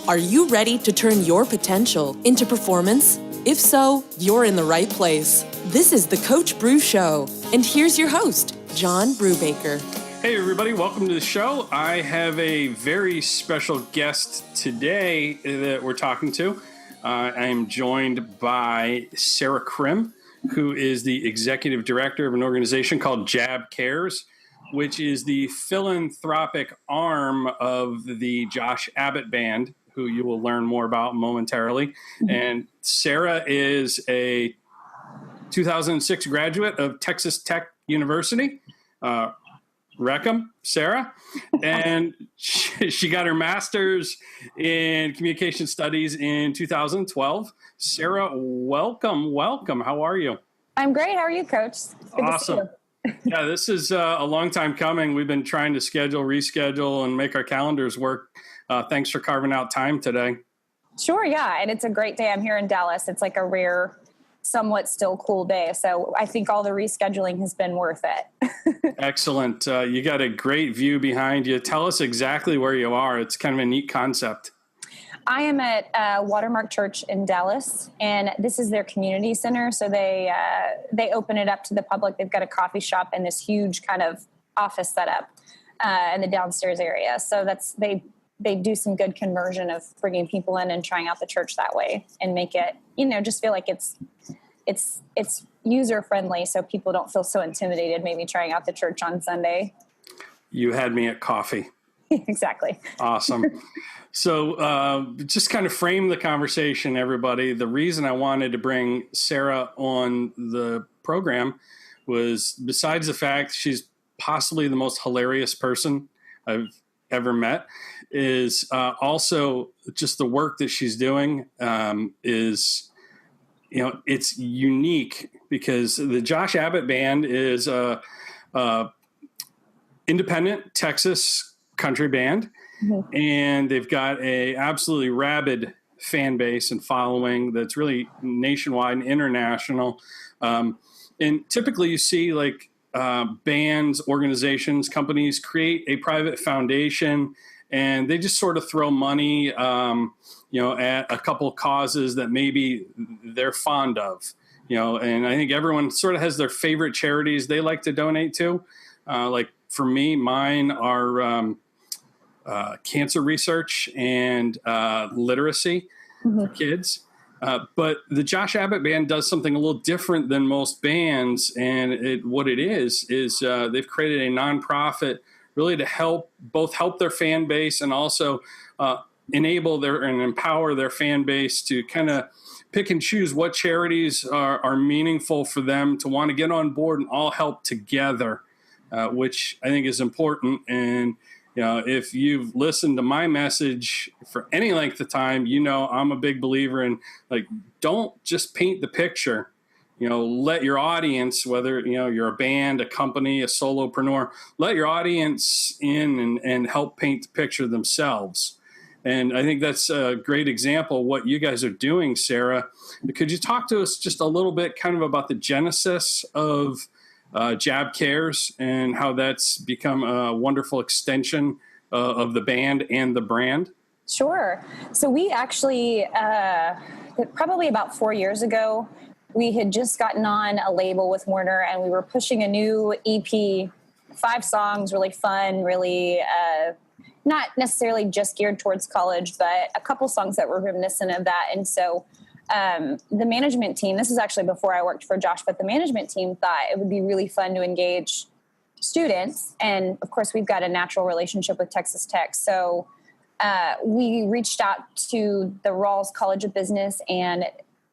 Are you ready to turn your potential into performance? If so, you're in the right place. This is the Coach Bru Show, and here's your host, John Brubaker. Hey everybody, welcome to the show. I have a very special guest today that we're talking to. I am joined by Sarah Crim, who is the executive director of an organization called Jab Cares, which is the philanthropic arm of the Josh Abbott Band, who you will learn more about momentarily. Mm-hmm. And Sarah is a 2006 graduate of Texas Tech University. Reckham, Sarah, and she got her master's in communication studies in 2012. Sarah, welcome. How are you? I'm great. How are you, Coach? Good awesome. To see you. Yeah, this is a long time coming. We've been trying to reschedule, and make our calendars work. Thanks for carving out time today. Sure, yeah, and it's a great day. I'm here in Dallas. It's like a rare, somewhat still cool day. So I think all the rescheduling has been worth it. Excellent. You got a great view behind you. Tell us exactly where you are. It's kind of a neat concept. I am at Watermark Church in Dallas, and this is their community center. So they open it up to the public. They've got a coffee shop and this huge kind of office setup in the downstairs area. So they do some good conversion of bringing people in and trying out the church that way, and make it, just feel like it's user friendly, so people don't feel so intimidated maybe trying out the church on Sunday. You had me at coffee. Exactly. Awesome. So just kind of frame the conversation, everybody. The reason I wanted to bring Sarah on the program was, besides the fact she's possibly the most hilarious person I've ever met, is also just the work that she's doing is, it's unique, because the Josh Abbott Band is a independent Texas country band. Mm-hmm. And they've got a absolutely rabid fan base and following that's really nationwide and international. And typically you see bands, organizations, companies create a private foundation, and they just sort of throw money, at a couple causes that maybe they're fond of, and I think everyone sort of has their favorite charities they like to donate to. For me, mine are cancer research and literacy for kids. But the Josh Abbott Band does something a little different than most bands. And what it is they've created a nonprofit really to help their fan base, and also enable and empower their fan base to kind of pick and choose what charities are meaningful for them to want to get on board and all help together, which I think is important. And if you've listened to my message for any length of time, I'm a big believer in, don't just paint the picture. Let your audience, whether, you're a band, a company, a solopreneur, let your audience in and help paint the picture themselves. And I think that's a great example of what you guys are doing, Sarah. Could you talk to us just a little bit kind of about the genesis of Jab Cares and how that's become a wonderful extension of the band and the brand? Sure. So we actually, probably about 4 years ago, we had just gotten on a label with Warner, and we were pushing a new EP, 5 songs, really fun, really not necessarily just geared towards college, but a couple songs that were reminiscent of that. And so the management team, this is actually before I worked for Josh, but the management team thought it would be really fun to engage students. And of course, we've got a natural relationship with Texas Tech. So we reached out to the Rawls College of Business and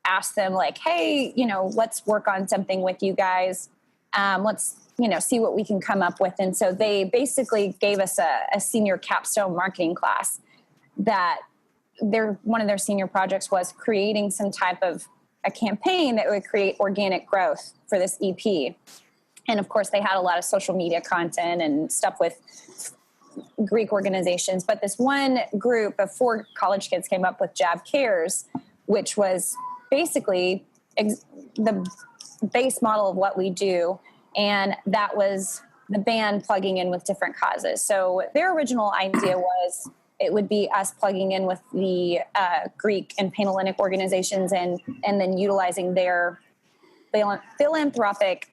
asked them, hey, let's work on something with you guys. Let's, see what we can come up with. And so they basically gave us a senior capstone marketing class that one of their senior projects was creating some type of a campaign that would create organic growth for this EP. And of course, they had a lot of social media content and stuff with Greek organizations. But this one group of 4 college kids came up with Jab Cares, which was basically the base model of what we do. And that was the band plugging in with different causes. So their original idea was it would be us plugging in with the Greek and Panhellenic organizations and then utilizing their philanthropic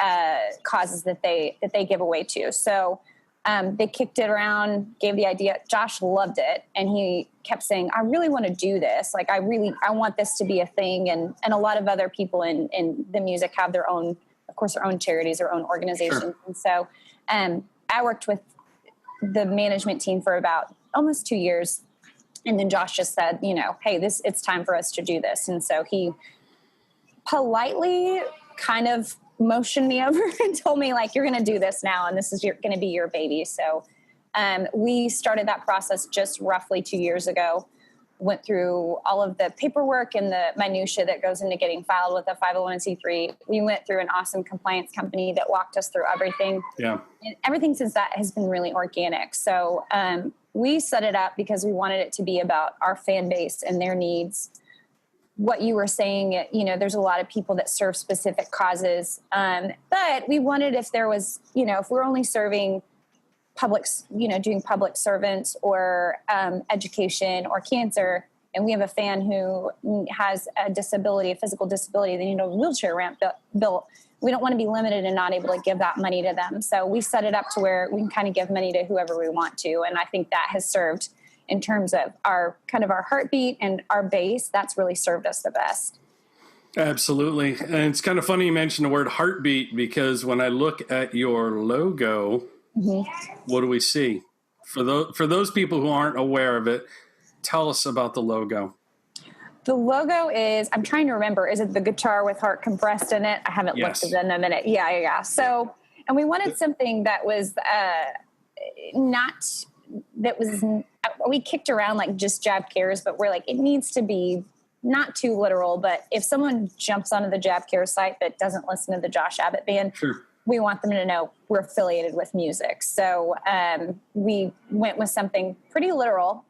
causes that they give away to. So they kicked it around, gave the idea. Josh loved it. And he kept saying, I really want to do this. Like, I want this to be a thing. And a lot of other people in the music have their own, of course, their own charities, their own organizations. Sure. And so I worked with the management team for about almost 2 years. And then Josh just said, hey, it's time for us to do this. And so he politely kind of motioned me over and told me, like, you're going to do this now, and this is going to be your baby. So we started that process just roughly 2 years ago, went through all of the paperwork and the minutia that goes into getting filed with a 501c3. We went through an awesome compliance company that walked us through everything. Yeah. And everything since that has been really organic. So we set it up because we wanted it to be about our fan base and their needs. What you were saying, there's a lot of people that serve specific causes. But we wanted, if there was, if we're only serving public, doing public servants or education or cancer, and we have a fan who has a disability, a physical disability, they need a wheelchair ramp built. We don't want to be limited and not able to give that money to them. So we set it up to where we can kind of give money to whoever we want to. And I think that has served, in terms of our kind of our heartbeat and our base, that's really served us the best. Absolutely. And it's kind of funny you mentioned the word heartbeat, because when I look at your logo, what do we see? For those people who aren't aware of it, tell us about the logo. The logo is, I'm trying to remember, is it the guitar with heart compressed in it? I haven't looked at it in a minute. Yeah. So, and we wanted something that was we kicked around like just Jab Cares, but we're like, it needs to be not too literal, but if someone jumps onto the Jab Cares site that doesn't listen to the Josh Abbott Band, sure, we want them to know we're affiliated with music. So we went with something pretty literal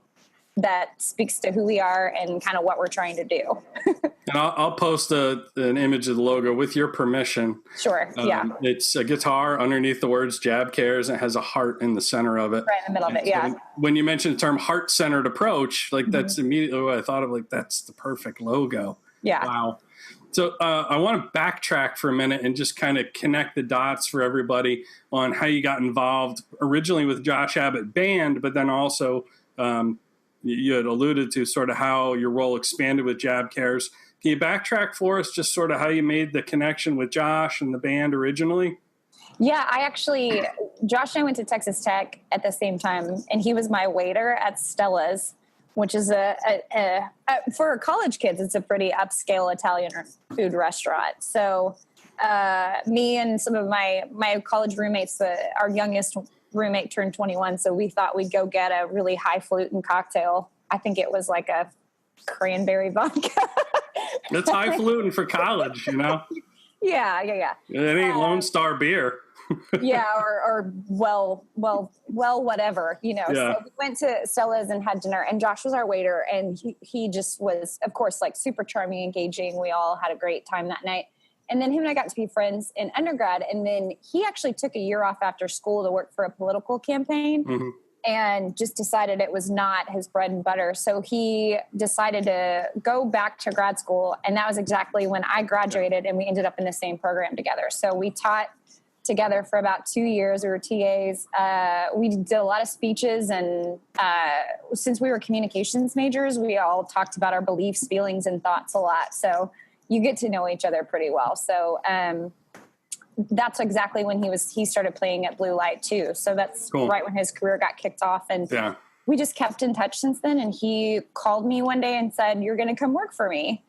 that speaks to who we are and kind of what we're trying to do. And I'll post an image of the logo with your permission. Sure. Yeah. It's a guitar underneath the words Jab Cares, and it has a heart in the center of it. Right in the middle of it. Yeah. So when you mentioned the term heart-centered approach, like that's immediately what I thought of. Like, that's the perfect logo. Yeah. Wow. So I want to backtrack for a minute and just kind of connect the dots for everybody on how you got involved originally with Josh Abbott Band, but then also you had alluded to sort of how your role expanded with Jab Cares. Can you backtrack for us just sort of how you made the connection with Josh and the band originally? Yeah, Josh and I went to Texas Tech at the same time, and he was my waiter at Stella's, which is for college kids, it's a pretty upscale Italian food restaurant. So me and some of my college roommates, our youngest roommate turned 21, so we thought we'd go get a really highfalutin cocktail. I think it was like a cranberry vodka. That's highfalutin for college, Yeah. It ain't Lone Star beer. Yeah, or well, whatever, Yeah. So we went to Stella's and had dinner, and Josh was our waiter, and he just was, of course, like super charming, engaging. We all had a great time that night. And then him and I got to be friends in undergrad. And then he actually took a year off after school to work for a political campaign and just decided it was not his bread and butter. So he decided to go back to grad school. And that was exactly when I graduated, and we ended up in the same program together. So we taught together for about 2 years. We were TAs. We did a lot of speeches. And since we were communications majors, we all talked about our beliefs, feelings, and thoughts a lot. So you get to know each other pretty well. So that's exactly when he started playing at Blue Light too. So that's cool. Right when his career got kicked off. And we just kept in touch since then. And he called me one day and said, "You're going to come work for me."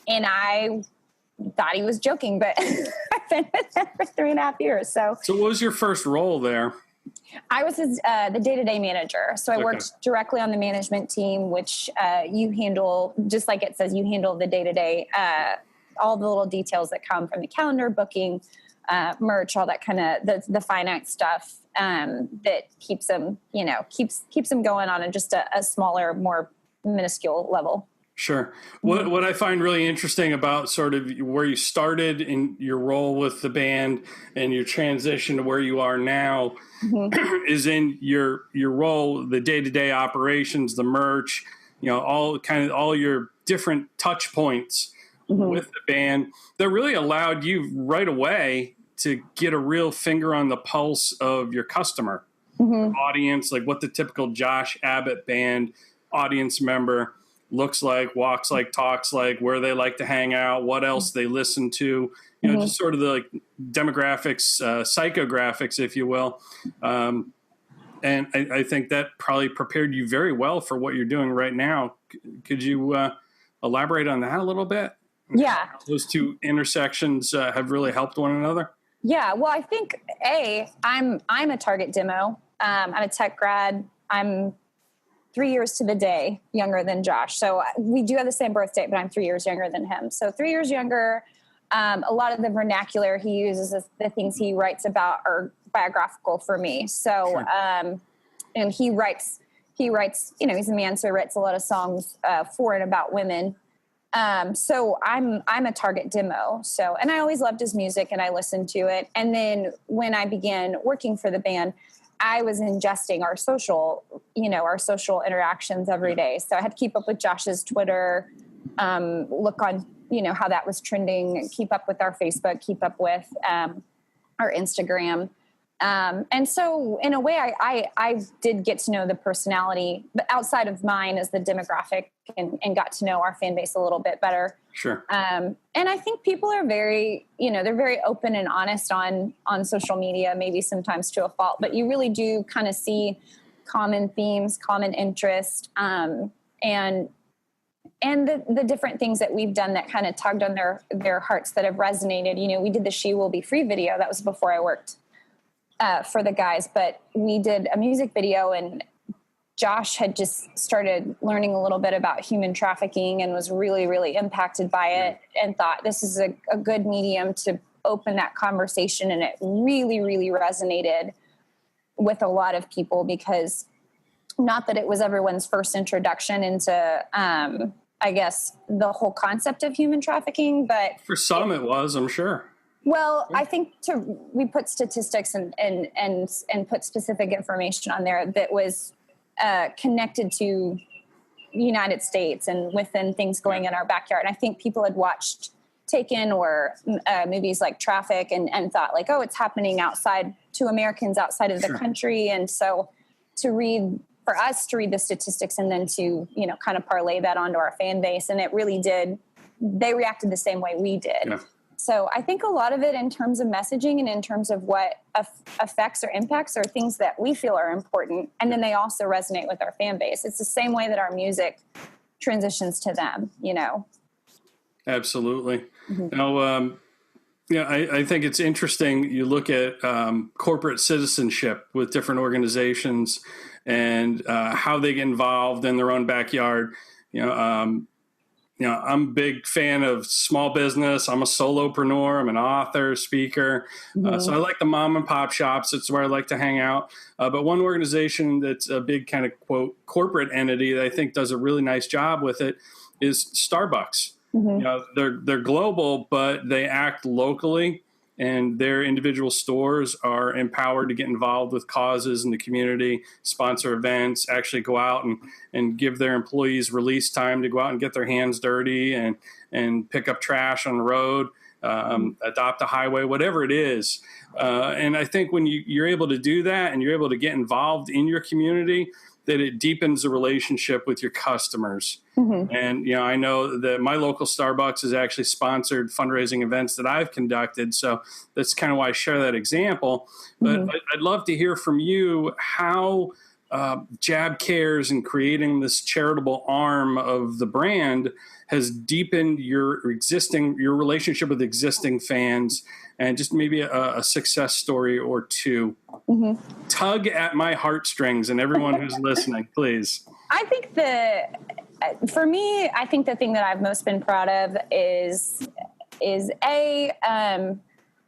And I thought he was joking, but I've been with him for 3.5 years. So what was your first role there? I was the day-to-day manager. So I worked directly on the management team, which you handle, just like it says, you handle the day-to-day, all the little details that come from the calendar, booking, merch, all that kind of the finance stuff that keeps them, keeps them going on just a smaller, more minuscule level. Sure. What I find really interesting about sort of where you started in your role with the band and your transition to where you are now is in your role, the day-to-day operations, the merch, all your different touch points with the band that really allowed you right away to get a real finger on the pulse of your customer audience, like what the typical Josh Abbott Band audience member looks like, walks like, talks like, where they like to hang out, what else they listen to, just sort of the like demographics, psychographics, if you will. And I think that probably prepared you very well for what you're doing right now. Could you elaborate on that a little bit? Yeah. How those two intersections have really helped one another? Yeah. Well, I think I'm a target demo. I'm a tech grad. I'm 3 years to the day younger than Josh. So we do have the same birth date, but I'm 3 years younger than him. So 3 years younger. A lot of the vernacular he uses, the things he writes about are biographical for me. So, Sure. And he writes, he's a man, so he writes a lot of songs for and about women. So I'm a target demo. So, and I always loved his music and I listened to it. And then when I began working for the band, I was ingesting our social interactions every day. So I had to keep up with Josh's Twitter, look on, how that was trending, keep up with our Facebook, keep up with our Instagram. And so in a way, I did get to know the personality, but outside of mine as the demographic and got to know our fan base a little bit better. Sure. And I think people are very, they're very open and honest on social media, maybe sometimes to a fault, but you really do kind of see common themes, common interest, and the different things that we've done that kind of tugged on their hearts that have resonated. We did the She Will Be Free video. That was before I worked for the guys, but we did a music video, and Josh had just started learning a little bit about human trafficking and was really, really impacted by it and thought this is a good medium to open that conversation. And it really, really resonated with a lot of people because not that it was everyone's first introduction into, I guess, the whole concept of human trafficking, but for some it was, I'm sure. Well, I think we put statistics and put specific information on there that was connected to the United States and within things going in our backyard. And I think people had watched Taken or movies like Traffic and thought like, oh, it's happening to Americans outside of the country. And so for us to read the statistics and then to, kind of parlay that onto our fan base. And it really did. They reacted the same way we did. Yeah. So I think a lot of it in terms of messaging and in terms of what affects or impacts are things that we feel are important. And then they also resonate with our fan base. It's the same way that our music transitions to them, Absolutely. Now, I think it's interesting. You look at corporate citizenship with different organizations and how they get involved in their own backyard. I'm a big fan of small business. I'm a solopreneur. I'm an author, speaker. So I like the mom and pop shops. It's where I like to hang out. But one organization that's a big kind of, quote, corporate entity that I think does a really nice job with it is Starbucks. They're global, but they act locally. And their individual stores are empowered to get involved with causes in the community, sponsor events, actually go out and give their employees release time to go out and get their hands dirty and pick up trash on the road, adopt a highway, whatever it is. And I think when you're able to do that and you're able to get involved in your community, that it deepens the relationship with your customers. And, I know that my local Starbucks has actually sponsored fundraising events that I've conducted. So that's kind of why I share that example. But I'd love to hear from you how Jab Cares and creating this charitable arm of the brand has deepened your relationship with existing fans, and just maybe a success story or two. Tug at my heartstrings, and everyone who's listening, please. I think for me, I think the thing that I've most been proud of is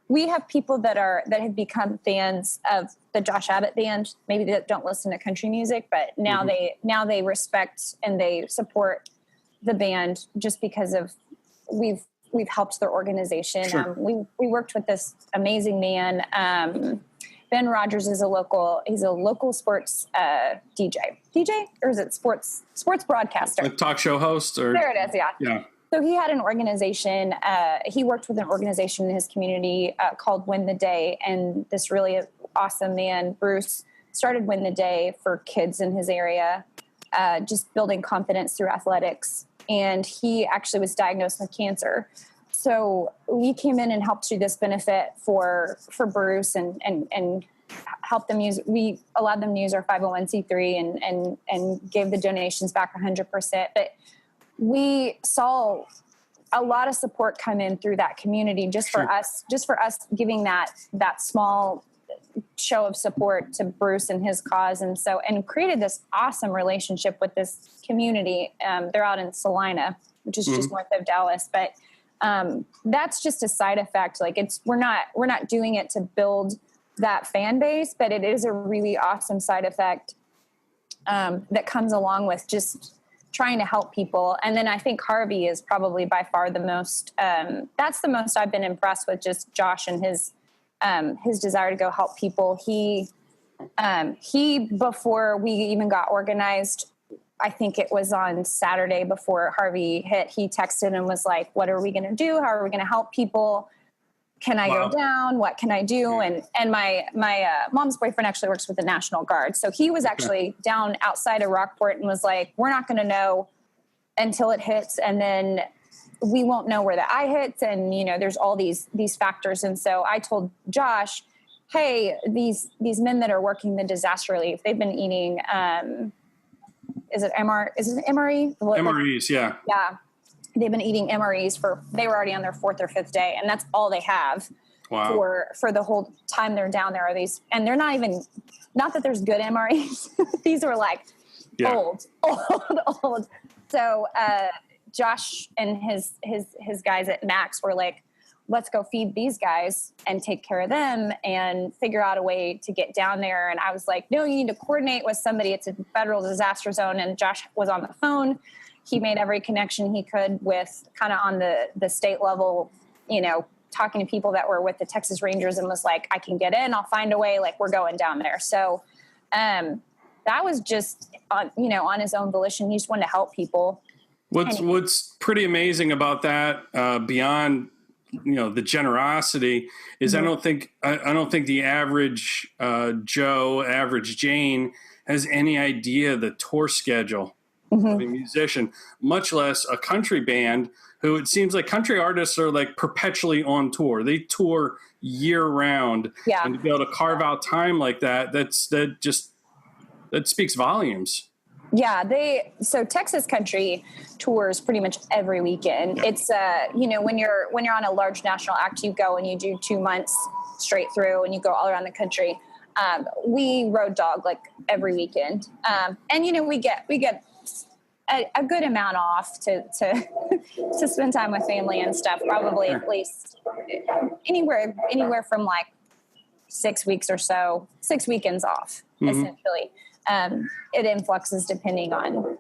we have people that have become fans of the Josh Abbott Band, maybe that don't listen to country music, but now they respect and they support the band just because of we've helped their organization. Sure. We worked with this amazing man. Ben Rogers is he's a local sports DJ, or is it sports broadcaster? A talk show host, or there it is. Yeah. Yeah. So he had an organization. He worked with an organization in his community called Win the Day, and this really awesome man, Bruce, started Win the Day for kids in his area, just building confidence through athletics. And he actually was diagnosed with cancer. So we came in and helped do this benefit for Bruce and helped them we allowed them to use our 501c3 and gave the donations back 100%. But we saw a lot of support come in through that community just for us giving that small show of support to Bruce and his cause. And created this awesome relationship with this community. They're out in Salina, which is just north of Dallas. But that's just a side effect. Like we're not doing it to build that fan base, but it is a really awesome side effect that comes along with just trying to help people. And then I think Harvey is probably by far the most, that's the most I've been impressed with, just Josh and his desire to go help people. He before we even got organized, I think it was on Saturday before Harvey hit, he texted and was like, what are we going to do? How are we going to help people? Can I go down? What can I do? And my mom's boyfriend actually works with the National Guard. So he was actually down outside of Rockport and was like, we're not going to know until it hits. And then we won't know where the eye hits. And, there's all these factors. And so I told Josh, hey, these men that are working the disaster relief, they've been eating, is it MRE? MREs, yeah. Yeah. They've been eating MREs they were already on their 4th or 5th day. And that's all they have for the whole time they're down there. Are these, and they're not even, not that there's good MREs. These were like old. So, Josh and his guys at Max were like, let's go feed these guys and take care of them and figure out a way to get down there. And I was like, no, you need to coordinate with somebody. It's a federal disaster zone. And Josh was on the phone. He made every connection he could with kind of on the state level, talking to people that were with the Texas Rangers, and was like, I can get in, I'll find a way. Like, we're going down there. So, that was just on his own volition. He just wanted to help people. What's pretty amazing about that, beyond the generosity, is I don't think the average Joe, average Jane has any idea the tour schedule of a musician, much less a country band, who it seems like country artists are like perpetually on tour. They tour year round. Yeah. And to be able to carve out time like that, that speaks volumes. Yeah, so Texas country tours pretty much every weekend. Yeah. It's when you're on a large national act, you go and you do 2 months straight through, and you go all around the country. We road dog like every weekend, and we get a good amount off to spend time with family and stuff. Probably at least anywhere from like 6 weeks or so, 6 weekends off, essentially. It influxes depending on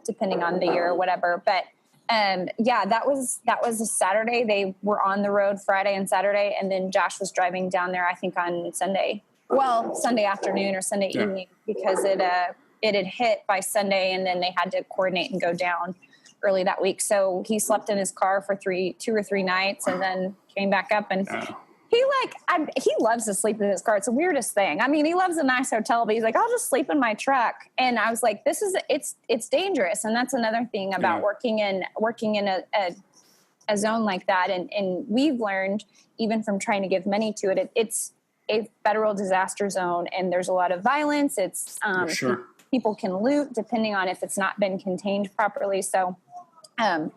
the year or whatever. But that was a Saturday. They were on the road Friday and Saturday, and then Josh was driving down there, I think on Sunday afternoon or Sunday evening, because it had hit by Sunday, and then they had to coordinate and go down early that week. So he slept in his car for 2 or 3 nights, and then came back up. And he loves to sleep in his car. It's the weirdest thing. I mean, he loves a nice hotel, but he's like, I'll just sleep in my truck. And I was like, it's dangerous. And that's another thing about working in a zone like that. And we've learned, even from trying to give money to it, it's a federal disaster zone, and there's a lot of violence. It's people can loot depending on if it's not been contained properly. So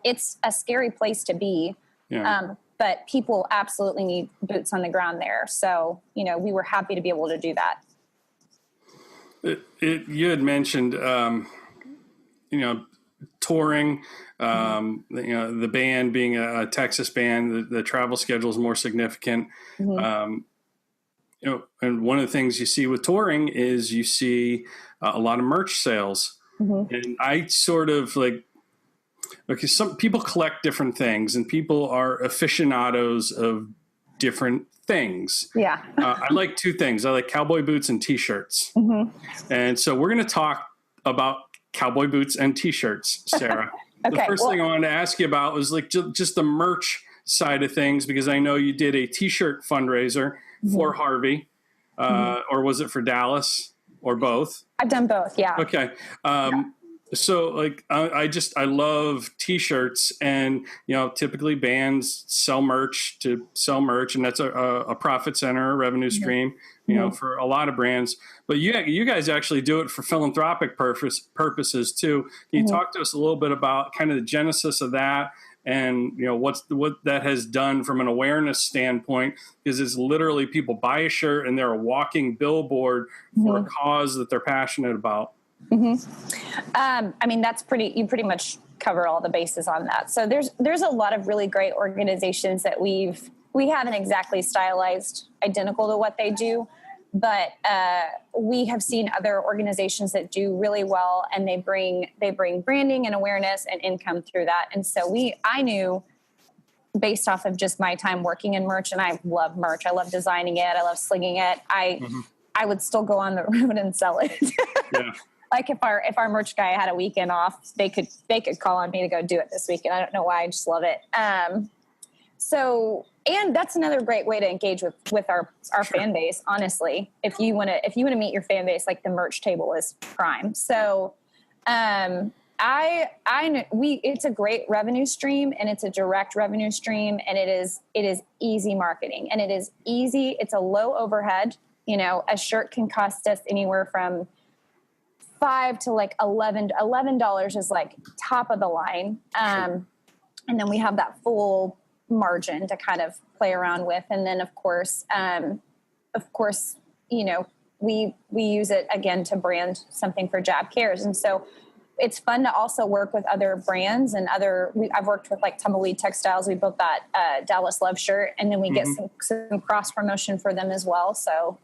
it's a scary place to be. Yeah. But people absolutely need boots on the ground there. So, we were happy to be able to do that. You had mentioned, touring, the band being a Texas band, the travel schedule is more significant. And one of the things you see with touring is you see a lot of merch sales. And I sort of okay, some people collect different things, and people are aficionados of different things. Yeah. I like two things. I like cowboy boots and T-shirts. And so we're going to talk about cowboy boots and T-shirts, Sarah. Okay, the first thing I wanted to ask you about was like just the merch side of things, because I know you did a T-shirt fundraiser for Harvey, or was it for Dallas, or both? I've done both. Yeah. Okay. So like, I love T-shirts, and, typically bands sell merch to sell merch, and that's a profit center, a revenue stream, for a lot of brands. But you guys actually do it for philanthropic purposes too. Can you talk to us a little bit about kind of the genesis of that, and what that has done from an awareness standpoint? Because it's literally people buy a shirt and they're a walking billboard for a cause that they're passionate about. I mean, you pretty much cover all the bases on that. So there's a lot of really great organizations that we haven't exactly stylized identical to what they do, but we have seen other organizations that do really well, and they bring branding and awareness and income through that. And so I knew, based off of just my time working in merch, and I love merch. I love designing it. I love slinging it. I would still go on the road and sell it. Yeah. Like if our merch guy had a weekend off, they could call on me to go do it this weekend. I don't know why. I just love it. And that's another great way to engage with our fan base. Honestly, if you want to meet your fan base, like the merch table is prime. So, it's a great revenue stream, and it's a direct revenue stream, and it is easy marketing, and it is easy. It's a low overhead. A shirt can cost us anywhere from $5 to like $11 is like top of the line. And then we have that full margin to kind of play around with. And then of course, we use it again to brand something for Jab Cares. And so it's fun to also work with other brands and I've worked with like Tumbleweed Textiles. We built that Dallas Love shirt, and then we get some cross promotion for them as well. So,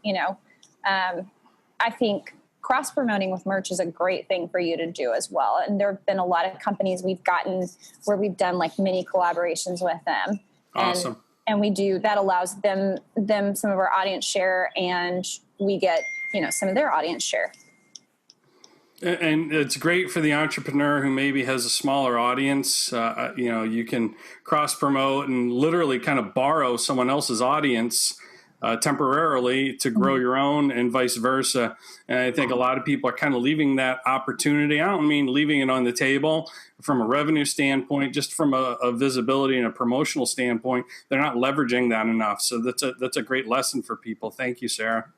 I think cross promoting with merch is a great thing for you to do as well. And there have been a lot of companies we've gotten where we've done like mini collaborations with them. Awesome. And we do, that allows them some of our audience share, and we get, some of their audience share. And it's great for the entrepreneur who maybe has a smaller audience. You can cross promote and literally kind of borrow someone else's audience temporarily to grow your own, and vice versa. And I think a lot of people are kind of leaving that opportunity. I don't mean leaving it on the table from a revenue standpoint, just from a visibility and a promotional standpoint. They're not leveraging that enough. So that's a great lesson for people. Thank you, Sarah.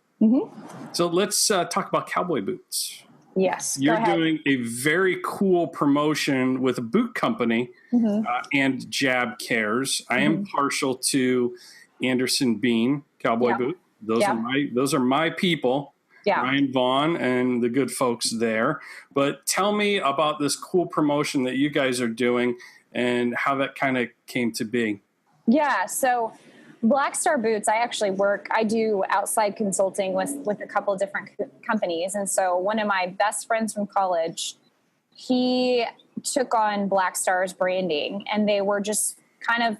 So let's talk about cowboy boots. Yes. You're doing a very cool promotion with a boot company and Jab Cares. I am partial to Anderson Bean cowboy boot. Those are my people. Yeah. Ryan Vaughn and the good folks there. But tell me about this cool promotion that you guys are doing and how that kind of came to be. Yeah. So Black Star Boots, I do outside consulting with a couple of different companies. And so one of my best friends from college, he took on Black Star's branding, and they were just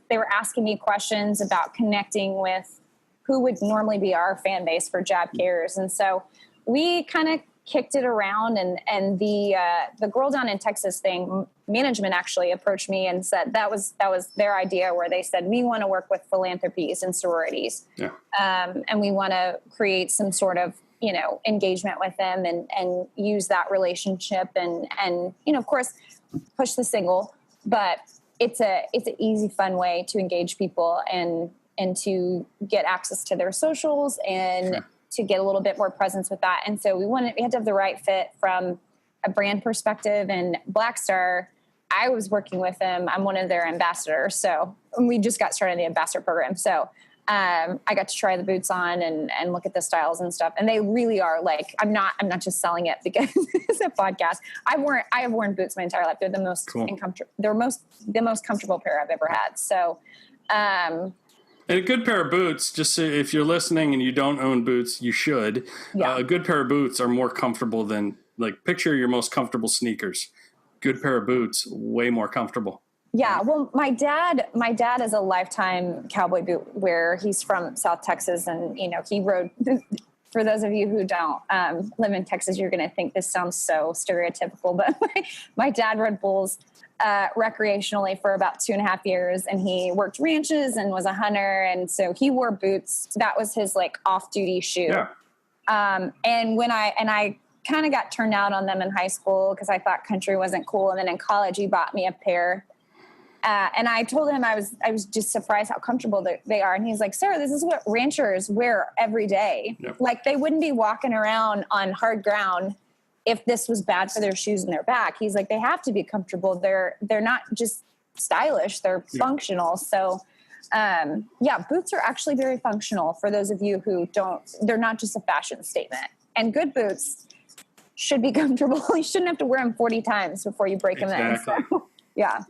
they were asking me questions about connecting with who would normally be our fan base for Jab Cares. And so we kind of kicked it around, and the girl down in Texas thing, management actually approached me and said that was their idea, where they said, we want to work with philanthropies and sororities. Yeah. And we want to create some sort of, engagement with them and use that relationship and, of course, push the single, but it's an easy, fun way to engage people and to get access to their socials and to get a little bit more presence with that. And so we had to have the right fit from a brand perspective. And Black Star, I was working with them. I'm one of their ambassadors. So we just got started in the ambassador program. So I got to try the boots on and look at the styles and stuff. And they really are like, I'm not just selling it because it's a podcast. I have worn boots my entire life. They're the most they're the most comfortable pair I've ever had. So, and a good pair of boots, just so if you're listening and you don't own boots, you should. Yeah. A good pair of boots are more comfortable than, like, picture your most comfortable sneakers. good pair of boots, way more comfortable. Yeah. Well, my dad is a lifetime cowboy boot wearer. He's from South Texas, and, he rode, for those of you who don't live in Texas, you're going to think this sounds so stereotypical, but my dad rode bulls recreationally for about 2.5 years, and he worked ranches and was a hunter. And so he wore boots. That was his like off-duty shoe. Yeah. And when I kind of got turned out on them in high school because I thought country wasn't cool. And then in college, he bought me a pair. And I told him I was just surprised how comfortable they are. And he's like, Sarah, this is what ranchers wear every day. Yep. Like, they wouldn't be walking around on hard ground if this was bad for their shoes and their back. He's like, they have to be comfortable. They're not just stylish, they're functional. So, boots are actually very functional for those of you who they're not just a fashion statement. And good boots should be comfortable. You shouldn't have to wear them 40 times before you break them in. So, yeah.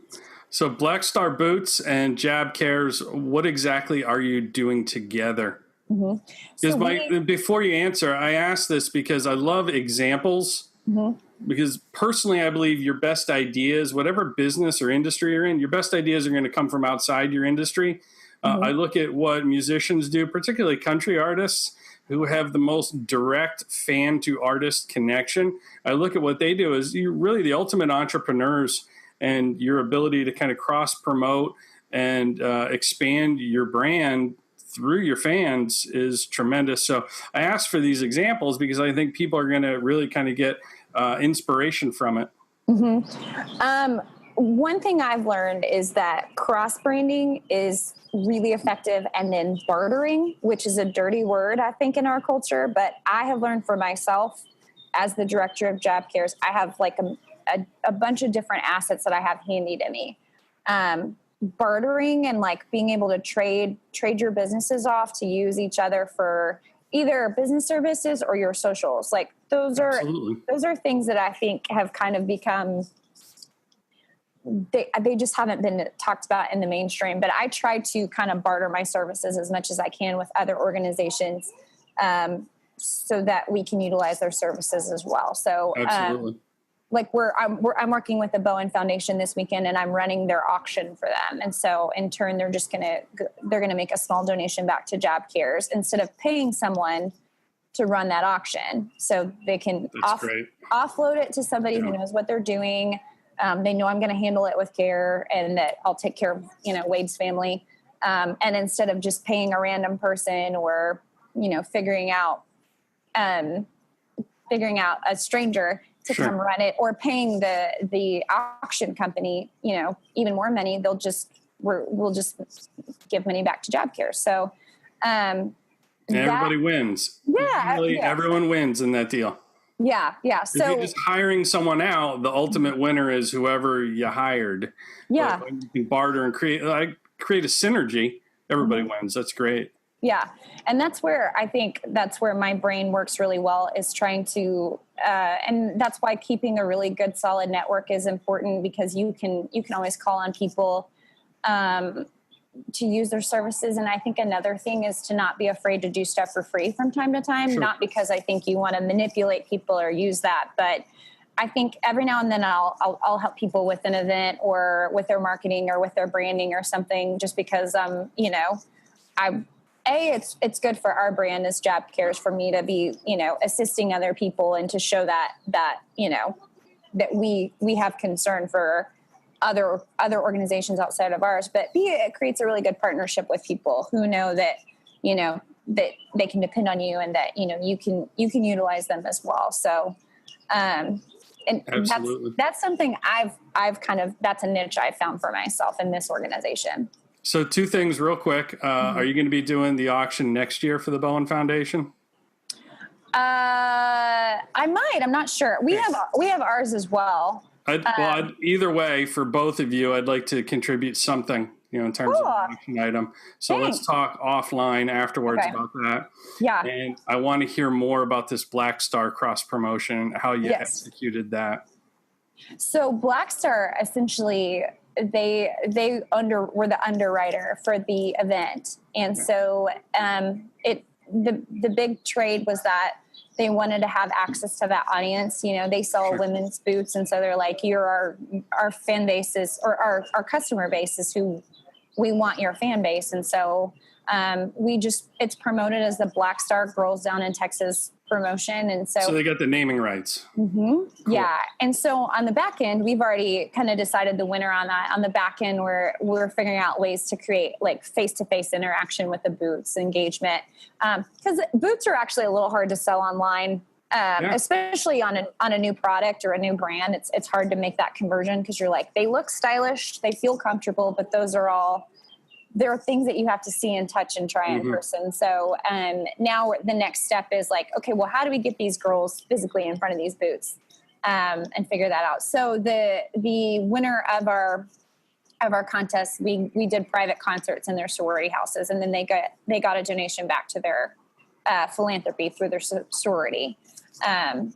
So Black Star Boots and Jab Cares, what exactly are you doing together? Mm-hmm. Because before you answer, I ask this because I love examples. Mm-hmm. Because personally, I believe your best ideas, whatever business or industry you're in, your best ideas are going to come from outside your industry. Mm-hmm. I look at what musicians do, particularly country artists who have the most direct fan to artist connection. I look at what they do as you're really the ultimate entrepreneurs, and your ability to kind of cross promote and expand your brand through your fans is tremendous. So I ask for these examples because I think people are going to really kind of get inspiration from it. Mm-hmm. One thing I've learned is that cross branding is really effective, and then bartering, which is a dirty word, I think, in our culture. But I have learned for myself as the director of Jab Cares, I have like a bunch of different assets that I have handy to me. Bartering and like being able to trade your businesses off to use each other for either business services or your socials. Like those are things that I think have kind of become, they just haven't been talked about in the mainstream, but I try to kind of barter my services as much as I can with other organizations, so that we can utilize their services as well. So, like I'm working with the Bowen Foundation this weekend, and I'm running their auction for them. And so in turn, they're going to make a small donation back to Jab Cares instead of paying someone to run that auction. So they can offload it to somebody who knows what they're doing. They know I'm going to handle it with care, and that I'll take care of, Wade's family. And instead of just paying a random person or, figuring out a stranger to come run it, or paying the auction company, even more money, we'll just give money back to Jab Care. So, everybody wins. Yeah. Everyone wins in that deal. Yeah. Yeah. So if you're just hiring someone out, the ultimate winner is whoever you hired. Yeah. But you can barter and create a synergy. Everybody wins. That's great. Yeah. And that's where my brain works really well, is trying to, and that's why keeping a really good, solid network is important, because you can always call on people, to use their services. And I think another thing is to not be afraid to do stuff for free from time to time, not because I think you want to manipulate people or use that, but I think every now and then I'll help people with an event or with their marketing or with their branding or something, just because, it's good for our brand as Jab Cares for me to be, assisting other people and to show that we have concern for other organizations outside of ours. But it creates a really good partnership with people who know that, that they can depend on you, and that, you can utilize them as well. So, and that's something I've kind of, that's a niche I found for myself in this organization. So 2 things real quick. Are you going to be doing the auction next year for the Bowen Foundation? I might. I'm not sure. We have ours as well. Either way, for both of you, I'd like to contribute something, in terms of an auction item. So let's talk offline afterwards about that. Yeah. And I want to hear more about this Black Star cross promotion, how you executed that. So Black Star, essentially, they were the underwriter for the event. And so the big trade was that they wanted to have access to that audience. You know, they sell women's boots. And so they're like, you're our fan base is, or our customer base is who we want your fan base. And so it's promoted as the Black Star Girls Down in Texas promotion. And so they got the naming rights. Cool. Yeah. And so on the back end, we've already kind of decided the winner on that. On the back end, we're figuring out ways to create like face-to-face interaction with the boots, engagement. Because boots are actually a little hard to sell online, especially on a new product or a new brand. It's hard to make that conversion because you're like, they look stylish, they feel comfortable, but there are things that you have to see and touch and try in person. So now the next step is like, okay, well, how do we get these girls physically in front of these boots and figure that out? So the winner of our contest, we did private concerts in their sorority houses, and then they got a donation back to their philanthropy through their sorority. And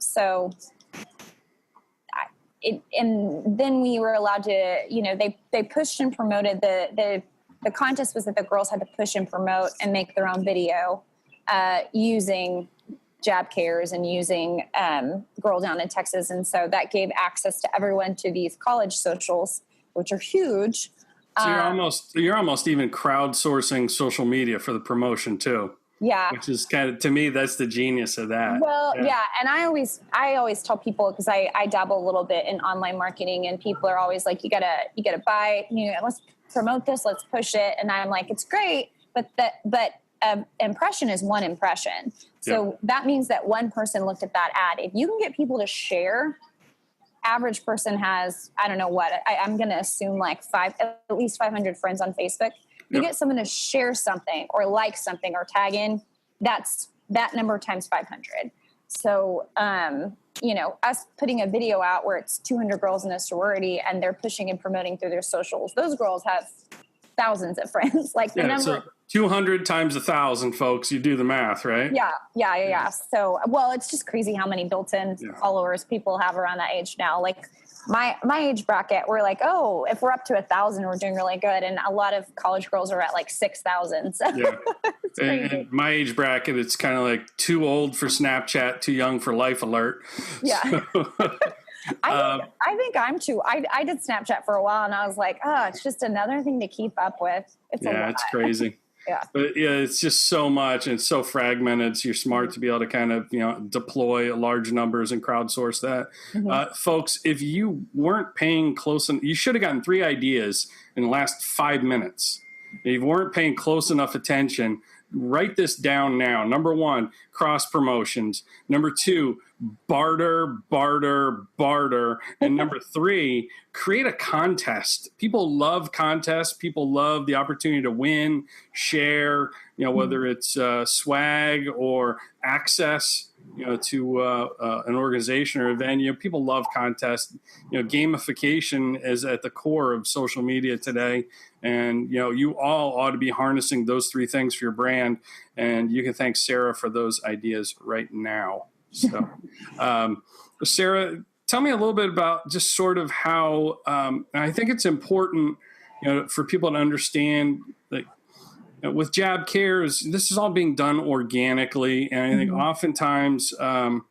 then we were allowed to, you know, they pushed and promoted the contest was that the girls had to push and promote and make their own video using Jab Cares and using Girl Down in Texas. And so that gave access to everyone to these college socials, which are huge. So you're almost even crowdsourcing social media for the promotion too. Yeah. Which is kind of, to me, that's the genius of that. Well, yeah. And I always tell people, because I dabble a little bit in online marketing, and people are always like, you gotta buy, you know, let's promote this, let's push it. And I'm like, it's great, but impression is one impression. So that means that one person looked at that ad. If you can get people to share, average person has, I don't know what, I'm going to assume like at least 500 friends on Facebook. You get someone to share something or like something or tag in, that's that number times 500. So, you know, us putting a video out where it's 200 girls in a sorority and they're pushing and promoting through their socials, those girls have thousands of friends. Like the number. So 200 times 1,000, folks. You do the math, right? Yeah. So, well, it's just crazy how many built-in followers people have around that age now. Like my age bracket, we're like, oh, if we're up to 1,000, we're doing really good. And a lot of college girls are at like 6,000. So it's crazy. And my age bracket, it's kind of like too old for Snapchat, too young for Life Alert. Yeah. So, I think I'm too. I did Snapchat for a while, and I was like, oh, it's just another thing to keep up with. It's a lot. It's crazy. But it's just so much and it's so fragmented. So you're smart to be able to kind of, you know, deploy large numbers and crowdsource that. Folks, if you weren't paying close, you should have gotten 3 ideas in the last 5 minutes. If you weren't paying close enough attention, write this down now. Number 1, cross promotions. Number 2, barter. And number 3, create a contest. People love contests. People love the opportunity to win, share, you know, whether it's swag or access, you know, to an organization or event. You know, people love contests. You know, gamification is at the core of social media today. And, you know, you all ought to be harnessing those 3 things for your brand. And you can thank Sarah for those ideas right now. So, Sarah, tell me a little bit about just sort of how, I think it's important, you know, for people to understand that, you know, with Jab Cares, this is all being done organically. And I think oftentimes, you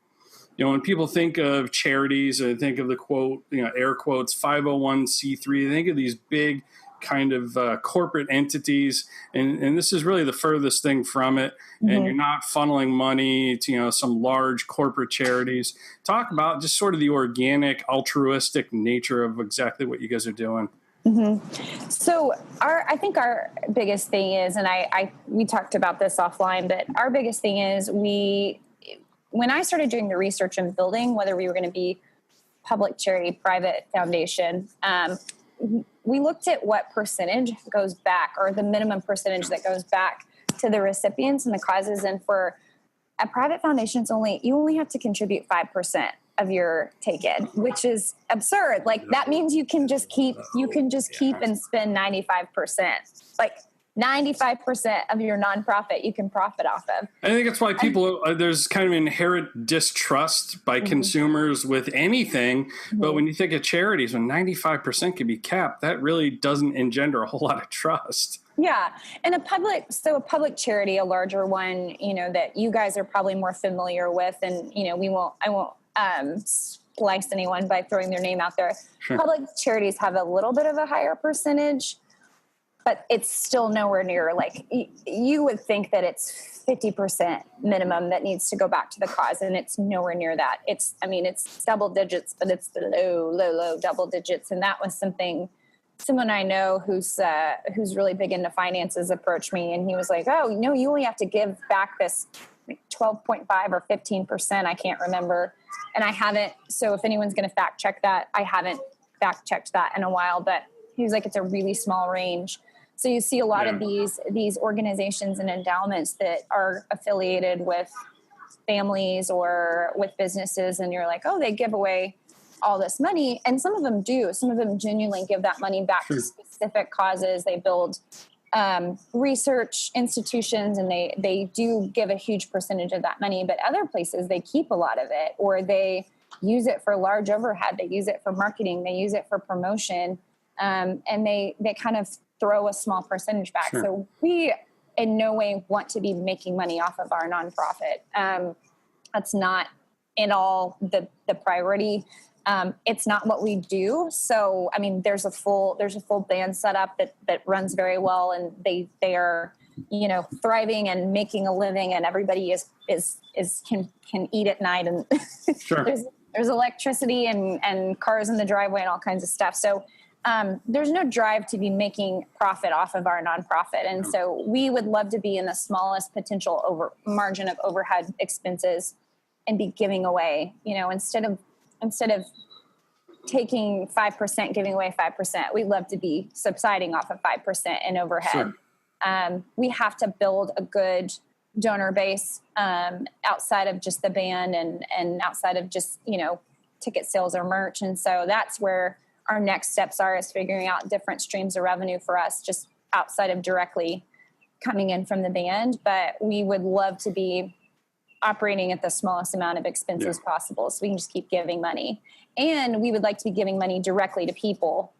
know, when people think of charities and think of the quote, you know, air quotes, 501c3, they think of these big kind of corporate entities, and this is really the furthest thing from it. And you're not funneling money to, you know, some large corporate charities. Talk about just sort of the organic, altruistic nature of exactly what you guys are doing. So I think our biggest thing is, and we talked about this offline, but our biggest thing is when I started doing the research and building, whether we were going to be public charity, private foundation, we looked at what percentage goes back, or the minimum percentage that goes back to the recipients and the causes. And for a private foundation, you only have to contribute 5% of your take-in, which is absurd. Like that means you can just keep and spend 95%. Like 95% of your nonprofit you can profit off of. I think that's why people, there's kind of inherent distrust by consumers with anything. But when you think of charities, when 95% can be capped, that really doesn't engender a whole lot of trust. Yeah. And a public charity, a larger one, that you guys are probably more familiar with, and, I won't splice anyone by throwing their name out there. Sure. Public charities have a little bit of a higher percentage, but it's still nowhere near, like, you would think that it's 50% minimum that needs to go back to the cause, and it's nowhere near that. It's double digits, but it's the low double digits. And that was something someone I know who's really big into finances approached me, and he was like, "Oh, no, you only have to give back this 12.5 or 15%. I can't remember." And I haven't. So if anyone's going to fact check that, I haven't fact checked that in a while, but he was like, it's a really small range. So you see a lot of these organizations and endowments that are affiliated with families or with businesses, and you're like, oh, they give away all this money. And some of them do. Some of them genuinely give that money back to specific causes. They build research institutions, and they do give a huge percentage of that money. But other places, they keep a lot of it, or they use it for large overhead. They use it for marketing. They use it for promotion. And they kind of throw a small percentage back. Sure. So we in no way want to be making money off of our nonprofit. That's not in all the priority. It's not what we do. So, there's a full band setup that runs very well, and they are, thriving and making a living, and everybody can eat at night, and Sure. there's electricity and cars in the driveway and all kinds of stuff. So, there's no drive to be making profit off of our nonprofit. And so we would love to be in the smallest potential margin of overhead expenses and be giving away, instead of taking 5%, giving away 5%, we'd love to be subsiding off of 5% in overhead. Sure. We have to build a good donor base outside of just the band and outside of just, ticket sales or merch. And so that's where our next steps are, is figuring out different streams of revenue for us, just outside of directly coming in from the band. But we would love to be operating at the smallest amount of expenses possible, so we can just keep giving money. And we would like to be giving money directly to people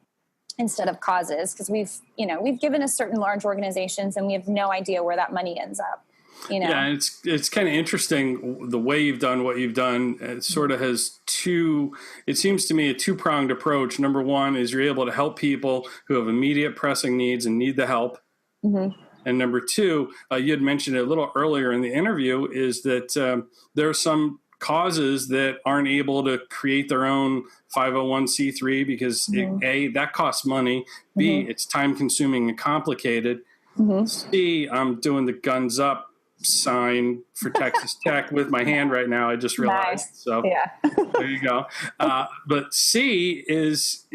instead of causes, because we've given to certain large organizations and we have no idea where that money ends up. Yeah, it's kind of interesting the way you've done what you've done. It sort of has it seems to me, a two-pronged approach. Number one is you're able to help people who have immediate pressing needs and need the help. Mm-hmm. And number two, you had mentioned it a little earlier in the interview, is that there are some causes that aren't able to create their own 501c3 because A, that costs money. B, it's time consuming and complicated. C, I'm doing the guns up sign for Texas Tech with my hand right now. I just realized. Nice. So there you go. But C is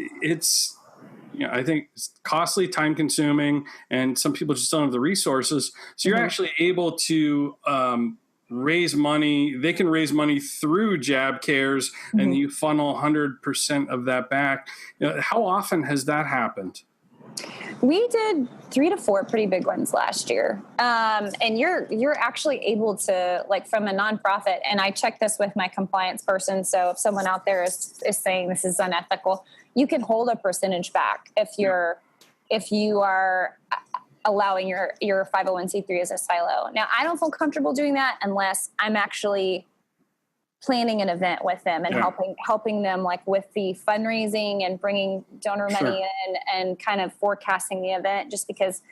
I think it's costly, time consuming, and some people just don't have the resources. So you're actually able to raise money. They can raise money through Jab Cares, and you funnel 100% of that back. How often has that happened? We did 3 to 4 pretty big ones last year. And you're actually able to, like, from a nonprofit, and I check this with my compliance person. So if someone out there is saying this is unethical, you can hold a percentage back if you are allowing your 501c3 as a silo. Now, I don't feel comfortable doing that unless I'm actually planning an event with them and helping them, like, with the fundraising and bringing donor money in and kind of forecasting the event, just because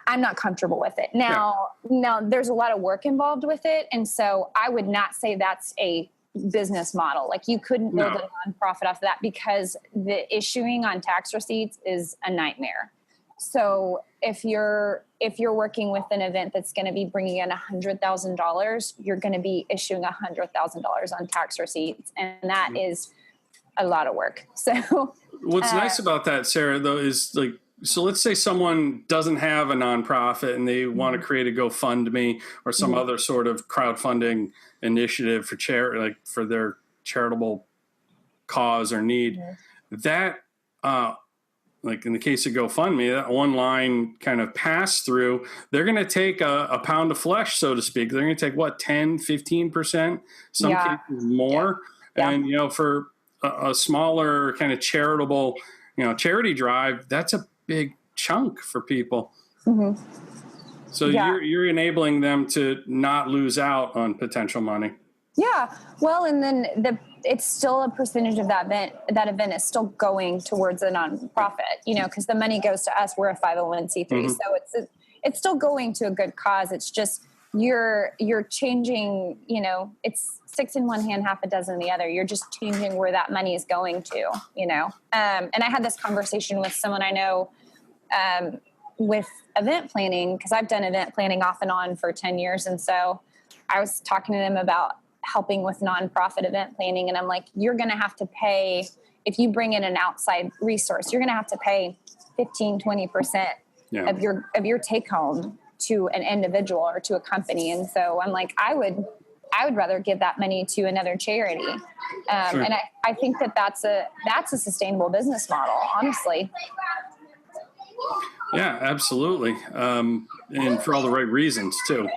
I'm not comfortable with it. Now there's a lot of work involved with it. And so I would not say that's a business model. Like, you couldn't build a nonprofit off of that, because the issuing on tax receipts is a nightmare. So if you're working with an event that's going to be bringing in $100,000, you're going to be issuing $100,000 on tax receipts, and that is a lot of work. So what's nice about that, Sarah, though, is, like, so let's say someone doesn't have a nonprofit and they want to create a GoFundMe or some other sort of crowdfunding initiative for their charitable cause or need. That like in the case of GoFundMe, that online kind of pass through, they're going to take a pound of flesh, so to speak. They're going to take what, 10, 15%, some cases more. Yeah. And, for a smaller kind of charitable, charity drive, that's a big chunk for people. Mm-hmm. So you're enabling them to not lose out on potential money. Yeah. Well, and then it's still a percentage of that event is still going towards a nonprofit, because the money goes to us. We're a 501c3. Mm-hmm. So it's still going to a good cause. It's just, you're changing, it's 6 in one hand, half a dozen in the other. You're just changing where that money is going to, and I had this conversation with someone I know, with event planning, because I've done event planning off and on for 10 years. And so I was talking to them about helping with nonprofit event planning. And I'm like, you're going to have to pay, if you bring in an outside resource, you're going to have to pay 15, 20% of your take home to an individual or to a company. And so I'm like, I would rather give that money to another charity. Sure. And I think that's a sustainable business model, honestly. Yeah, absolutely. And for all the right reasons too.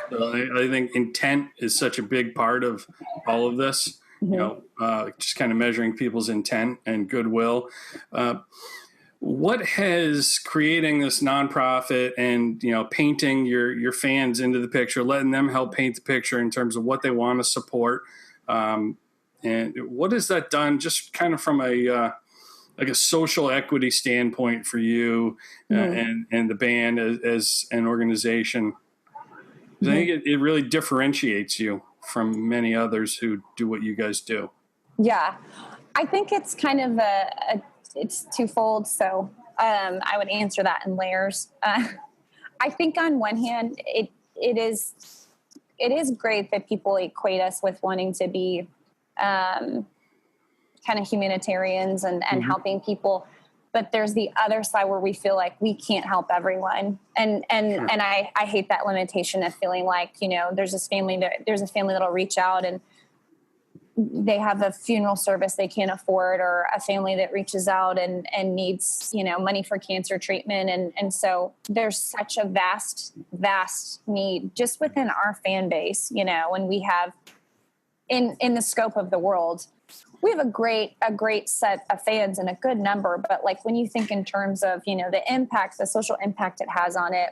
So I think intent is such a big part of all of this, mm-hmm. Just kind of measuring people's intent and goodwill. What has creating this nonprofit and, painting your fans into the picture, letting them help paint the picture in terms of what they want to support. And what has that done just kind of from a social equity standpoint for you mm-hmm. and the band as an organization? Mm-hmm. I think it really differentiates you from many others who do what you guys do. Yeah, I think it's kind of it's twofold. So I would answer that in layers. I think on one hand, it is great that people equate us with wanting to be kind of humanitarians and mm-hmm. helping people. But there's the other side where we feel like we can't help everyone. And sure. and I hate that limitation of feeling like, there's a family that'll reach out and they have a funeral service they can't afford, or a family that reaches out and needs, money for cancer treatment. And so there's such a vast need just within our fan base, when we have in the scope of the world, we have a great set of fans and a good number. But like when you think in terms of, the impact, the social impact it has on it,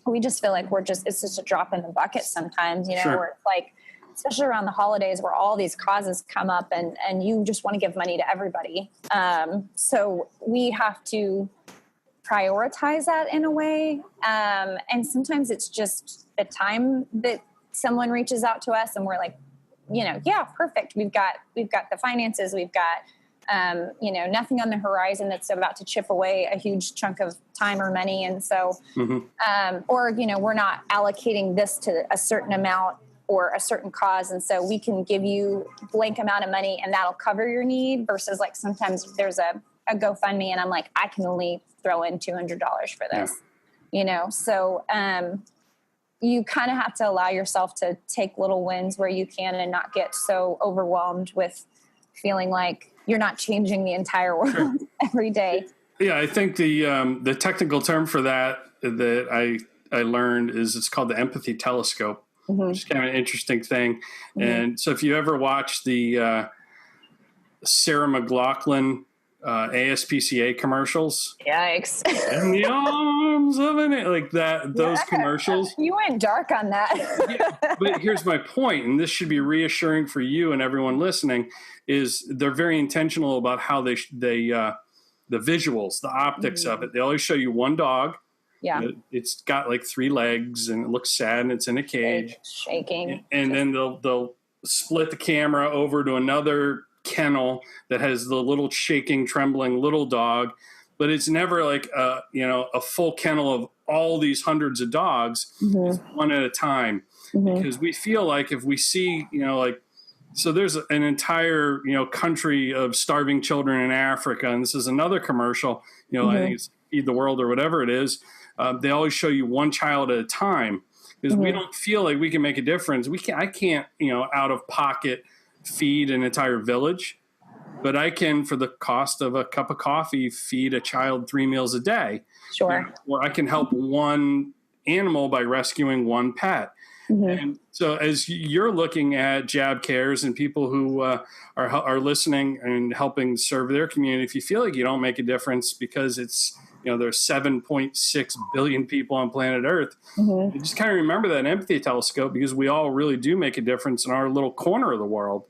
we just feel like it's just a drop in the bucket sometimes, sure. where it's like, especially around the holidays where all these causes come up and you just want to give money to everybody. So we have to prioritize that in a way. And sometimes it's just the time that someone reaches out to us and we're like, yeah, perfect. We've got the finances. We've got, nothing on the horizon that's about to chip away a huge chunk of time or money. And so, mm-hmm. We're not allocating this to a certain amount or a certain cause. And so we can give you blank amount of money and that'll cover your need, versus like sometimes there's a GoFundMe and I'm like, I can only throw in $200 for this, So, you kind of have to allow yourself to take little wins where you can and not get so overwhelmed with feeling like you're not changing the entire world sure. every day. Yeah, I think the technical term for that I learned is it's called the empathy telescope, mm-hmm. which is kind of an interesting thing. Mm-hmm. And so if you ever watch the Sarah McLachlan ASPCA commercials. Yikes. In the arms of an like that, those commercials. You went dark on that. Yeah, but here's my point, and this should be reassuring for you and everyone listening, is they're very intentional about how they the visuals, the optics mm-hmm. of it. They always show you one dog. Yeah. It's got like 3 legs and it looks sad and it's in a cage. Shaking. And then they'll split the camera over to another kennel that has the little shaking, trembling little dog, but it's never like a full kennel of all these hundreds of dogs. Mm-hmm. It's one at a time, mm-hmm. because we feel like if we see, so there's an entire, country of starving children in Africa, and this is another commercial, mm-hmm. I think it's Feed the World or whatever it is. They always show you one child at a time because mm-hmm. we don't feel like we can make a difference. I can't, out of pocket feed an entire village, but I can, for the cost of a cup of coffee, feed a child 3 meals a day. Sure. Or I can help one animal by rescuing one pet. And so as you're looking at Jab Cares and people who are listening and helping serve their community, if you feel like you don't make a difference because it's, there's 7.6 billion people on planet Earth, you just kind of remember that empathy telescope, because we all really do make a difference in our little corner of the world.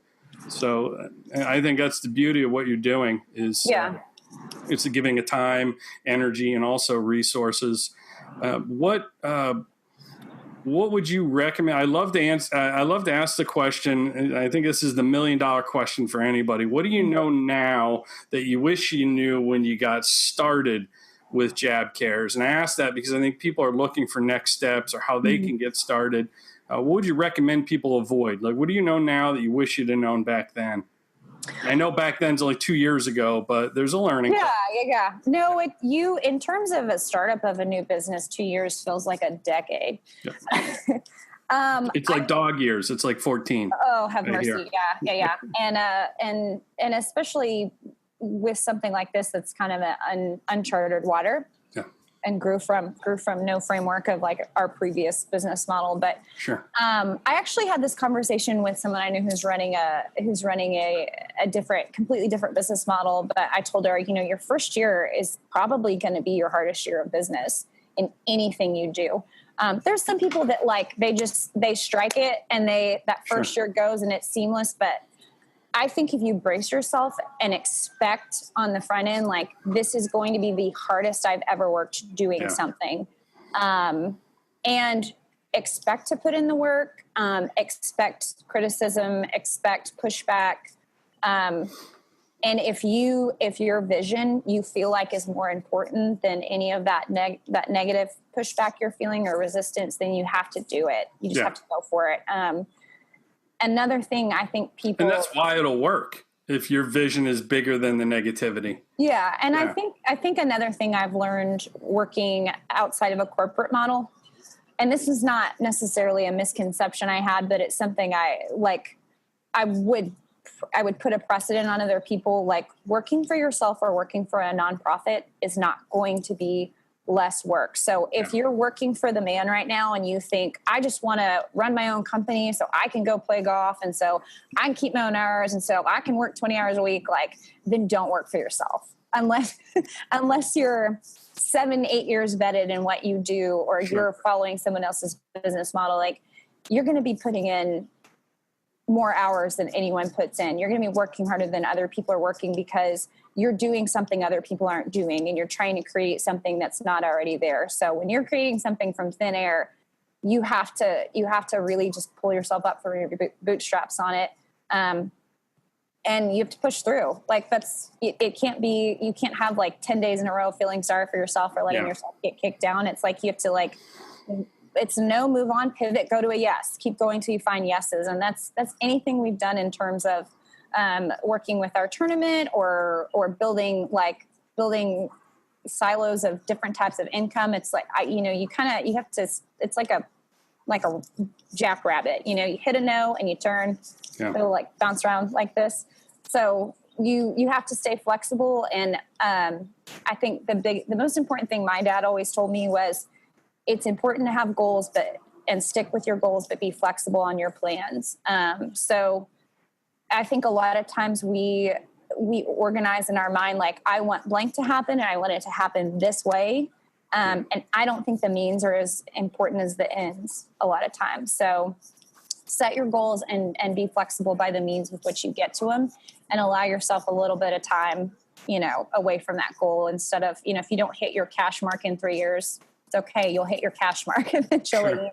So I think that's the beauty of what you're doing is it's giving a time, energy, and also resources. What would you recommend? I love to ask the question. I think this is the $1 million question for anybody. What do you know now that you wish you knew when you got started with Jab Cares? And I ask that because I think people are looking for next steps or how they can get started. What would you recommend people avoid? Like, what do you know now that you wish you'd have known back then? I know back then's only 2 years ago, but there's a learning. Yeah. No, in terms of a startup of a new business, 2 years feels like a decade. Yeah. It's like dog years. It's like 14. Oh, have mercy. Yeah. And especially with something like this, that's kind of an uncharted water. And grew from no framework of like our previous business model. But I actually had this conversation with someone I knew who's running a completely different business model. But I told her, your first year is probably going to be your hardest year of business in anything you do. There's some people that they strike it and that first year goes and it's seamless. But I think if you brace yourself and expect on the front end, like, this is going to be the hardest I've ever worked doing something, and expect to put in the work, expect criticism, expect pushback. And if your vision you feel like is more important than any of that negative pushback you're feeling or resistance, then you have to do it. You just have to go for it. Another thing I think people... And that's why it'll work, if your vision is bigger than the negativity. Yeah. And I think another thing I've learned working outside of a corporate model, and this is not necessarily a misconception I had, but it's something I would put a precedent on other people. Like, working for yourself or working for a nonprofit is not going to be less work. So if you're working for the man right now and you think, I just want to run my own company so I can go play golf and so I can keep my own hours and so I can work 20 hours a week, then don't work for yourself unless you're 7-8 years vetted in what you do, or you're following someone else's business model. You're going to be putting in more hours than anyone puts in. You're going to be working harder than other people are working because you're doing something other people aren't doing, and you're trying to create something that's not already there. So when you're creating something from thin air, you have to really just pull yourself up from your bootstraps on it. And you have to push through. It can't be, you can't have 10 days in a row feeling sorry for yourself or letting yourself get kicked down. It's you have to it's no, move on, pivot, go to a yes, keep going till you find yeses. And that's anything we've done in terms of working with our tournament or building silos of different types of income. It's you have to, it's like a jackrabbit, you hit a no and you turn, it'll bounce around like this. So you have to stay flexible. And I think the most important thing my dad always told me was, it's important to have goals, and stick with your goals, but be flexible on your plans. So I think a lot of times we organize in our mind, I want blank to happen and I want it to happen this way. And I don't think the means are as important as the ends a lot of times. So set your goals and be flexible by the means with which you get to them, and allow yourself a little bit of time, away from that goal, instead of, if you don't hit your cash mark in 3 years, it's okay. You'll hit your cash mark eventually. Sure.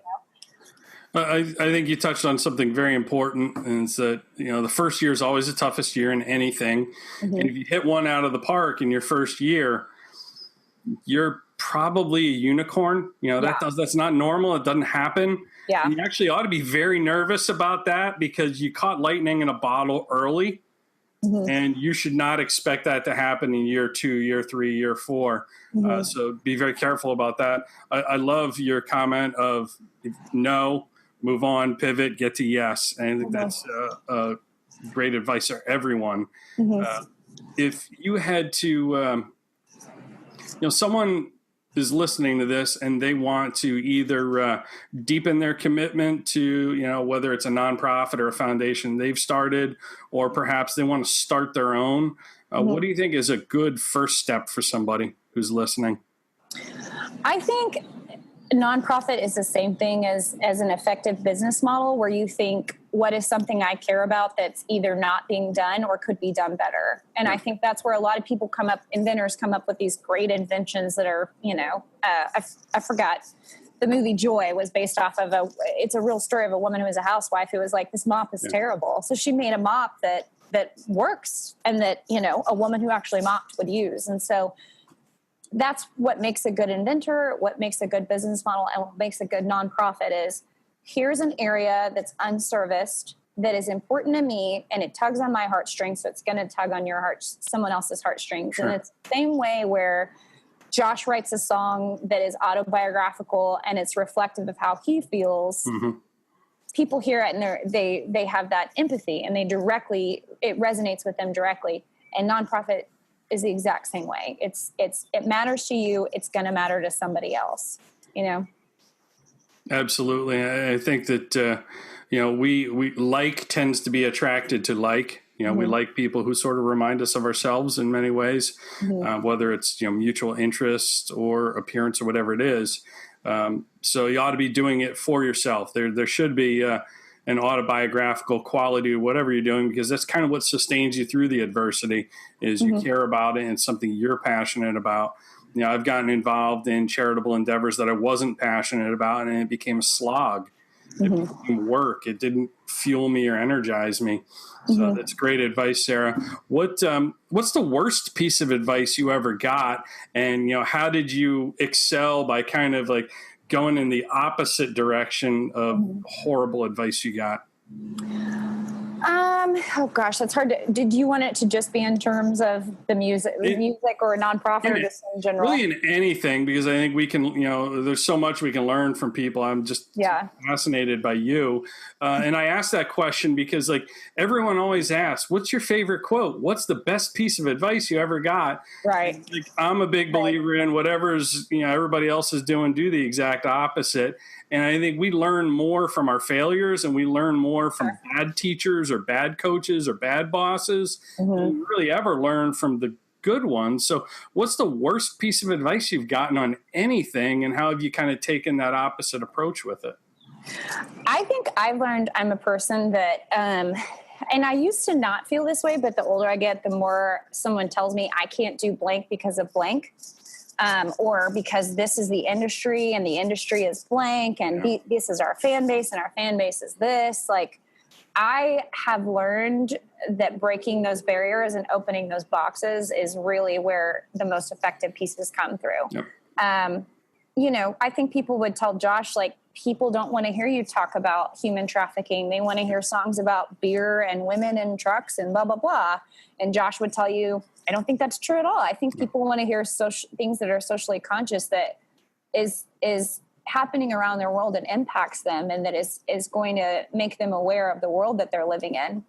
I think you touched on something very important, and it's that, the first year is always the toughest year in anything. Mm-hmm. And if you hit one out of the park in your first year, you're probably a unicorn. That's not normal. It doesn't happen. Yeah. And you actually ought to be very nervous about that, because you caught lightning in a bottle early. Mm-hmm. And you should not expect that to happen in year 2, year 3, year 4. Mm-hmm. So be very careful about that. I love your comment of no, move on, pivot, get to yes. And I think that's great advice for everyone. Mm-hmm. if you had to, someone is listening to this and they want to either deepen their commitment to, whether it's a nonprofit or a foundation they've started, or perhaps they want to start their own. What do you think is a good first step for somebody who's listening? I think nonprofit is the same thing as an effective business model, where you think, what is something I care about that's either not being done or could be done better? And I think that's where a lot of people inventors come up with these great inventions that are, I forgot. The movie Joy was based off of it's a real story of a woman who was a housewife who was like, this mop is terrible. So she made a mop that works and that, a woman who actually mopped would use. And so that's what makes a good inventor, what makes a good business model, and what makes a good nonprofit is, here's an area that's unserviced that is important to me, and it tugs on my heartstrings, so it's going to tug on someone else's heartstrings. Sure. And it's the same way where Josh writes a song that is autobiographical and it's reflective of how he feels. Mm-hmm. People hear it and they have that empathy, and it resonates with them directly. And nonprofit is the exact same way. It matters to you. It's going to matter to somebody else, Absolutely. I think that, we like tends to be attracted to like. We like people who sort of remind us of ourselves in many ways, whether it's, mutual interest or appearance or whatever it is. So you ought to be doing it for yourself. There should be an autobiographical quality to whatever you're doing, because that's kind of what sustains you through the adversity is you care about it and something you're passionate about. I've gotten involved in charitable endeavors that I wasn't passionate about, and it became a slog. It became work. It didn't fuel me or energize me. So that's great advice, Sarah. What's the worst piece of advice you ever got? And, how did you excel by kind of like going in the opposite direction of horrible advice you got? Oh gosh, that's hard to, did you want it to just be in terms of the music or a nonprofit, or just in general? Really in anything, because I think we can, there's so much we can learn from people. I'm just fascinated by you. And I asked that question because everyone always asks, what's your favorite quote? What's the best piece of advice you ever got? Right. I'm a big believer in whatever's, everybody else is doing, do the exact opposite. And I think we learn more from our failures, and we learn more from bad teachers or bad coaches or bad bosses than we really ever learn from the good ones. So what's the worst piece of advice you've gotten on anything, and how have you kind of taken that opposite approach with it? I think I've learned I'm a person that, and I used to not feel this way, but the older I get, the more someone tells me I can't do blank because of blank. Or because this is the industry and the industry is blank, and this is our fan base and our fan base is this. I have learned that breaking those barriers and opening those boxes is really where the most effective pieces come through. Yep. I think people would tell Josh, people don't want to hear you talk about human trafficking. They want to hear songs about beer and women and trucks and blah, blah, blah. And Josh would tell you, I don't think that's true at all. I think people want to hear things that are socially conscious, that is happening around their world and impacts them, and that is going to make them aware of the world that they're living in.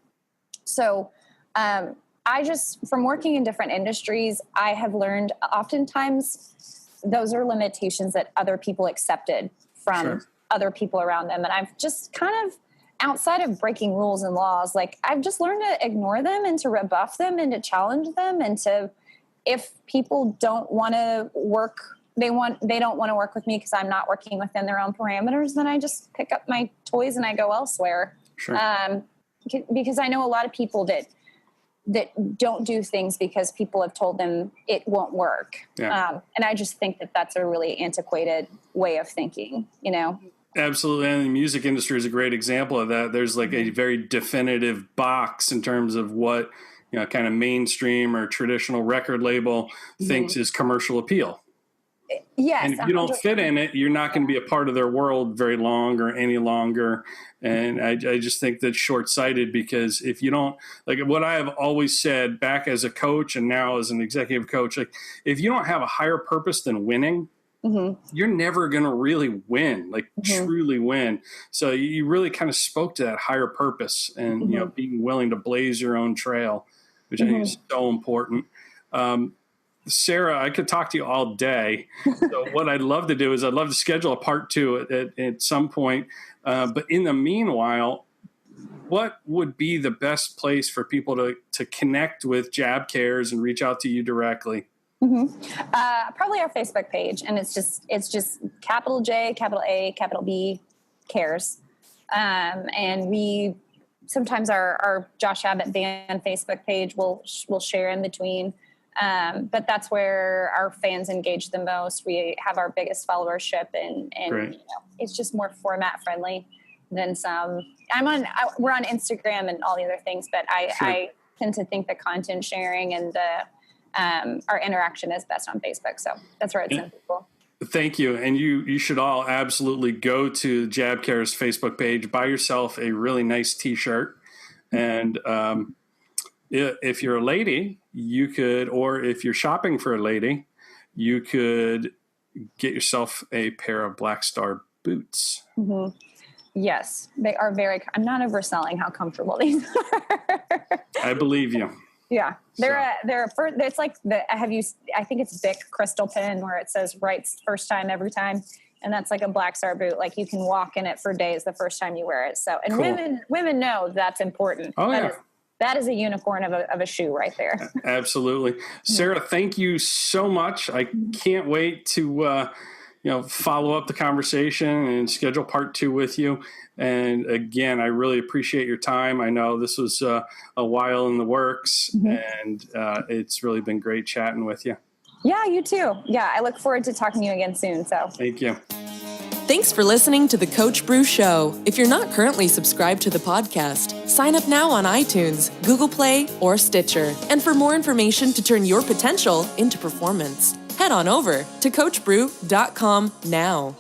So from working in different industries, I have learned oftentimes those are limitations that other people accepted from other people around them. And I've just kind of, outside of breaking rules and laws, I've just learned to ignore them and to rebuff them and to challenge them. And if people don't want to work, they don't want to work with me because I'm not working within their own parameters, then I just pick up my toys and I go elsewhere. Sure. Because I know a lot of people that don't do things because people have told them it won't work. Yeah. And I just think that that's a really antiquated way of thinking, Absolutely. And the music industry is a great example of that. There's a very definitive box in terms of what, kind of mainstream or traditional record label thinks is commercial appeal. Yes. And if you don't fit in it, you're not going to be a part of their world very long or any longer. And I just think that's short-sighted, because if you don't, what I have always said back as a coach and now as an executive coach, if you don't have a higher purpose than winning, you're never going to really win, truly win. So you really kind of spoke to that higher purpose and, being willing to blaze your own trail. which I think is so important. Sarah, I could talk to you all day. So what I'd love to do is I'd love to schedule a part 2 at some point. But in the meanwhile, what would be the best place for people to connect with Jab Cares and reach out to you directly? Probably our Facebook page, and it's just capital J, capital A, capital B, Cares. And we sometimes our Josh Abbott Band Facebook page will share in between. But that's where our fans engage the most. We have our biggest followership, and it's just more format friendly than some. We're on Instagram and all the other things, but I tend to think the content sharing and our interaction is best on Facebook. So that's where it's people. Thank you. And you should all absolutely go to Jab Cares Facebook page, buy yourself a really nice t-shirt. And if you're a lady, you could, or if you're shopping for a lady, you could get yourself a pair of Black Star boots. Yes, they are I'm not overselling how comfortable these are. I believe you. Yeah, it's like I think it's Bic crystal pen where it says "Writes first time every time," and that's like a Black Star boot. Like you can walk in it for days the first time you wear it. So, and cool. women know that's important. Oh, that is a unicorn of a shoe right there. Absolutely, Sarah. Thank you so much. I can't wait to follow up the conversation and schedule part 2 with you. And again, I really appreciate your time. I know this was a while in the works, and it's really been great chatting with you. Yeah, you too. Yeah, I look forward to talking to you again soon. So thank you. Thanks for listening to the Coach Bru Show. If you're not currently subscribed to the podcast, sign up now on iTunes, Google Play, or Stitcher. And for more information to turn your potential into performance, head on over to coachbru.com now.